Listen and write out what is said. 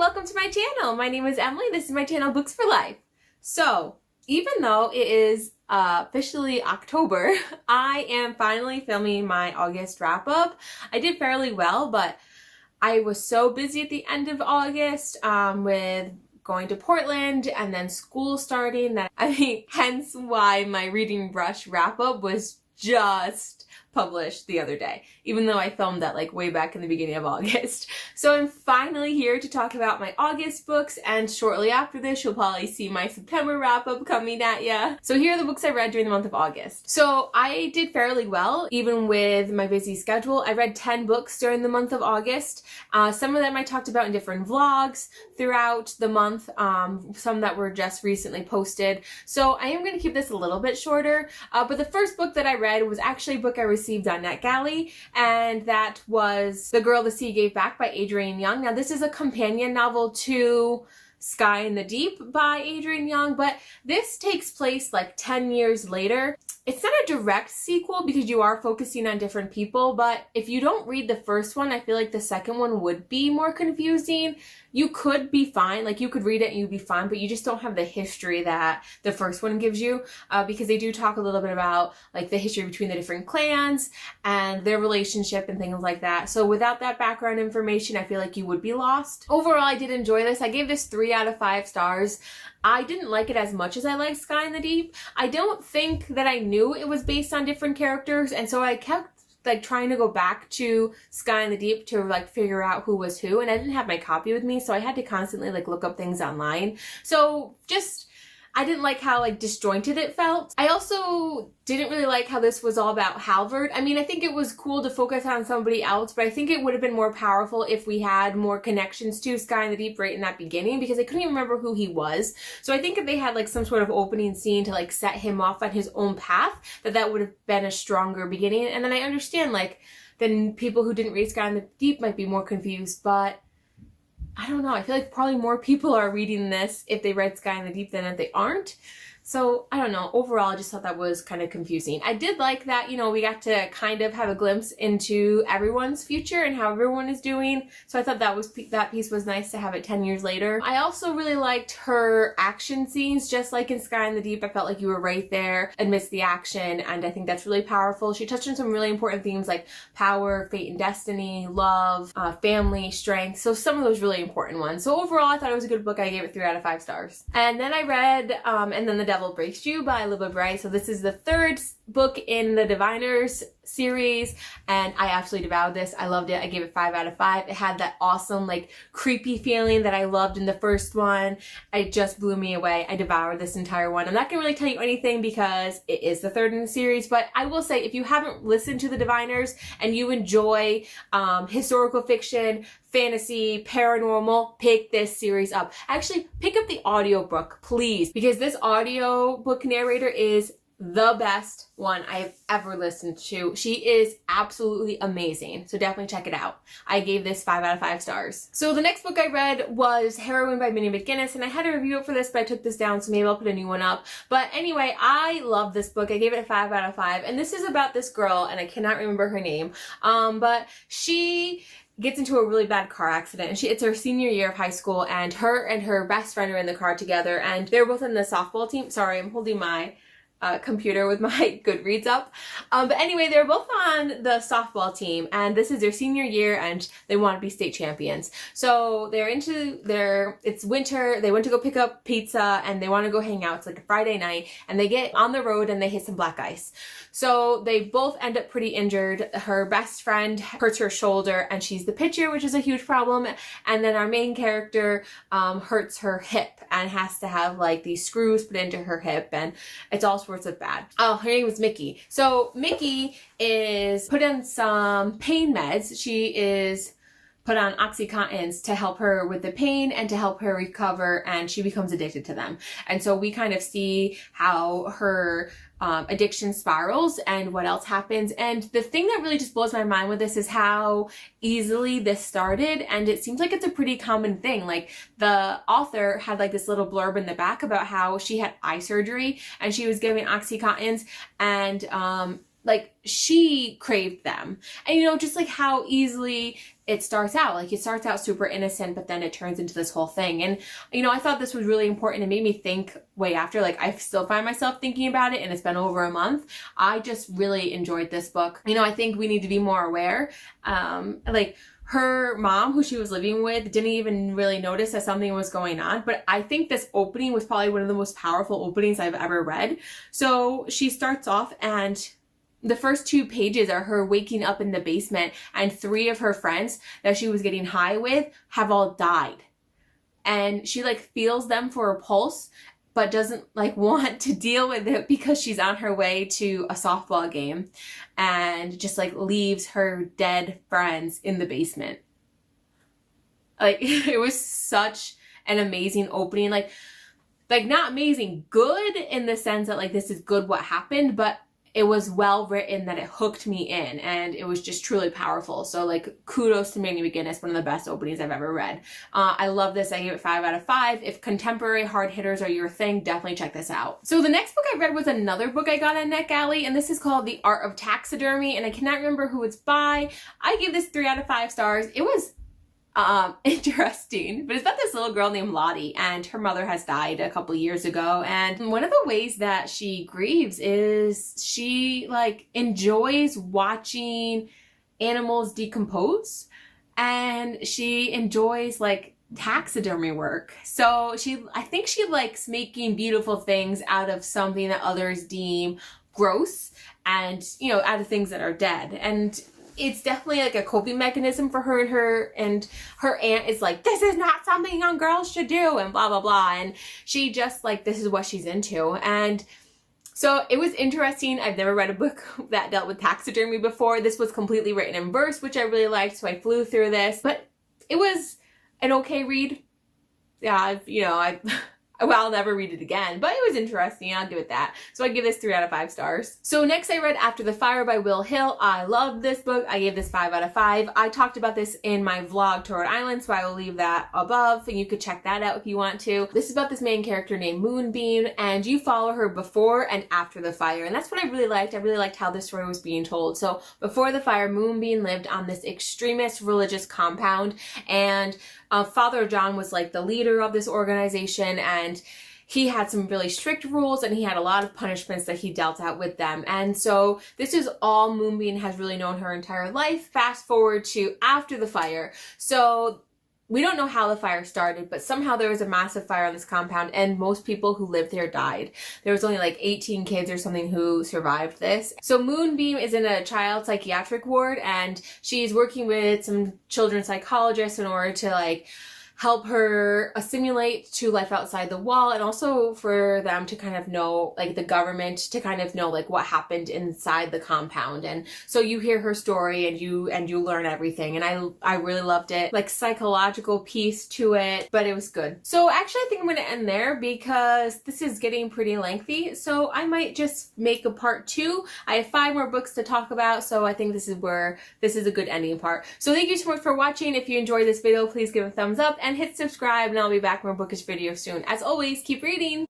welcome to my channel. My name is Emily. This is my channel, Books for Life. So, even though it is officially October, I am finally filming my August wrap-up. I did fairly well, but I was so busy at the end of August with going to Portland and then school starting that, hence why my Reading Brush wrap-up was just published the other day, even though I filmed that like way back in the beginning of August. So I'm finally here to talk about my August books, and shortly after this you'll probably see my September wrap-up coming at ya. So here are the books I read during the month of August. So I did fairly well, even with my busy schedule. I read 10 books during the month of August. Some of them I talked about in different vlogs throughout the month, some that were just recently posted. So I am going to keep this a little bit shorter, but the first book that I read was actually a book I received on NetGalley, and that was The Girl the Sea Gave Back by Adrienne Young. Now this is a companion novel to Sky in the Deep by Adrienne Young, but this takes place like 10 years later. It's not a direct sequel because you are focusing on different people, but if you don't read the first one, I feel like the second one would be more confusing. You could be fine, like you could read it and you'd be fine, but you just don't have the history that the first one gives you, because they do talk a little bit about like the history between the different clans and their relationship and things like that. So without that background information, I feel like you would be lost. Overall, I did enjoy this. I gave this 3 out of 5 stars. I didn't like it as much as I liked Sky in the Deep. I don't think that I knew it was based on different characters, and so I kept like trying to go back to Sky in the Deep to like figure out who was who, and I didn't have my copy with me, so I had to constantly like look up things online. So I didn't like how like disjointed it felt. I also didn't really like how this was all about Halvard. I mean, I think it was cool to focus on somebody else, but I think it would have been more powerful if we had more connections to Sky in the Deep right in that beginning, because I couldn't even remember who he was. So I think if they had like some sort of opening scene to like set him off on his own path, that would have been a stronger beginning. And then I understand like then people who didn't read Sky in the Deep might be more confused, but I don't know. I feel like probably more people are reading this if they read Sky in the Deep than if they aren't. So, I don't know. Overall, I just thought that was kind of confusing. I did like that, you know, we got to kind of have a glimpse into everyone's future and how everyone is doing. So I thought that piece was nice to have it 10 years later. I also really liked her action scenes, just like in Sky in the Deep. I felt like you were right there amidst the action, and I think that's really powerful. She touched on some really important themes like power, fate and destiny, love, family, strength. So some of those really important ones. So overall, I thought it was a good book. I gave it 3 out of 5 stars. And then I read, And Then the Devil Breaks You by Libba Bray. So this is the 3rd book in the Diviners series, and I absolutely devoured this. I loved it. I gave it 5 out of 5. It had that awesome like creepy feeling that I loved in the first one. It just blew me away. I devoured this entire one. I'm not gonna really tell you anything because it is the 3rd in the series, but I will say if you haven't listened to the Diviners and you enjoy historical fiction, fantasy, paranormal, pick this series up. Actually, pick up the audiobook, please, because this audiobook narrator is the best one I've ever listened to. She is absolutely amazing. So definitely check it out. I gave this 5 out of 5 stars. So the next book I read was Heroin by Minnie McGinnis, and I had to review it for this, but I took this down, so maybe I'll put a new one up. But anyway, I love this book. I gave it a 5 out of 5, and this is about this girl, and I cannot remember her name, but she gets into a really bad car accident, and it's her senior year of high school, and her best friend are in the car together, and they're both in the softball team. Sorry, I'm holding my computer with my Goodreads up. But anyway, they're both on the softball team, and this is their senior year, and they want to be state champions. So it's winter, they went to go pick up pizza, and they want to go hang out. It's like a Friday night, and they get on the road, and they hit some black ice. So they both end up pretty injured. Her best friend hurts her shoulder, and she's the pitcher, which is a huge problem. And then our main character hurts her hip and has to have like these screws put into her hip, and it's all sorts of bad. Oh, her name was Mickey. So Mickey is put on some pain meds. She is put on Oxycontins to help her with the pain and to help her recover, and she becomes addicted to them. And so we kind of see how her addiction spirals and what else happens. And the thing that really just blows my mind with this is how easily this started, and it seems like it's a pretty common thing. Like the author had like this little blurb in the back about how she had eye surgery and she was giving Oxycontins, and like she craved them. And you know, just like how easily it starts out. Like it starts out super innocent, but then it turns into this whole thing. And you know, I thought this was really important. It made me think way after. Like I still find myself thinking about it, and it's been over a month. I just really enjoyed this book. You know, I think we need to be more aware. Like her mom, who she was living with, didn't even really notice that something was going on. But I think this opening was probably one of the most powerful openings I've ever read. So she starts off, and the first 2 pages are her waking up in the basement, and 3 of her friends that she was getting high with have all died. And she like feels them for a pulse, but doesn't like want to deal with it because she's on her way to a softball game, and just like leaves her dead friends in the basement. Like it was such an amazing opening. Like not amazing, good in the sense that like this is good what happened, but it was well written that it hooked me in, and it was just truly powerful. So like kudos to Mandy McGinnis, one of the best openings I've ever read. I love this. I gave it 5 out of 5. If contemporary hard hitters are your thing, definitely check this out. So the next book I read was another book I got on NetGalley, and this is called The Art of Taxidermy, and I cannot remember who it's by. I gave this 3 out of 5 stars. It was interesting, but it's about this little girl named Lottie, and her mother has died a couple years ago, and one of the ways that she grieves is she like enjoys watching animals decompose, and she enjoys like taxidermy work. So I think she likes making beautiful things out of something that others deem gross, and you know, out of things that are dead. And it's definitely like a coping mechanism for her, and her aunt is like, this is not something young girls should do, and blah, blah, blah. And she just like, this is what she's into. And so it was interesting. I've never read a book that dealt with taxidermy before. This was completely written in verse, which I really liked. So I flew through this, but it was an okay read. Yeah, you know, I'll never read it again, but it was interesting. I'll give it that. So I give this 3 out of 5 stars. So next I read After the Fire by Will Hill. I love this book. I gave this 5 out of 5. I talked about this in my vlog to Rhode Island, so I will leave that above, and you could check that out if you want to. This is about this main character named Moonbeam, and you follow her before and after the fire, and that's what I really liked. I really liked how this story was being told. So before the fire, Moonbeam lived on this extremist religious compound, and Father John was like the leader of this organization, and he had some really strict rules, and he had a lot of punishments that he dealt out with them. And so this is all Moonbeam has really known her entire life. Fast forward to after the fire. So we don't know how the fire started, but somehow there was a massive fire on this compound, and most people who lived there died. There was only like 18 kids or something who survived this. So Moonbeam is in a child psychiatric ward, and she's working with some children's psychologists in order to like help her assimilate to life outside the wall, and also for them to kind of know, like the government to kind of know like what happened inside the compound. And so you hear her story, and you learn everything, and I really loved it. Like psychological piece to it, but it was good. So actually I think I'm going to end there because this is getting pretty lengthy, so I might just make a part 2. I have 5 more books to talk about, so I think this is a good ending part. So thank you so much for watching. If you enjoyed this video, please give a thumbs up and hit subscribe, and I'll be back with more bookish videos soon. As always, keep reading!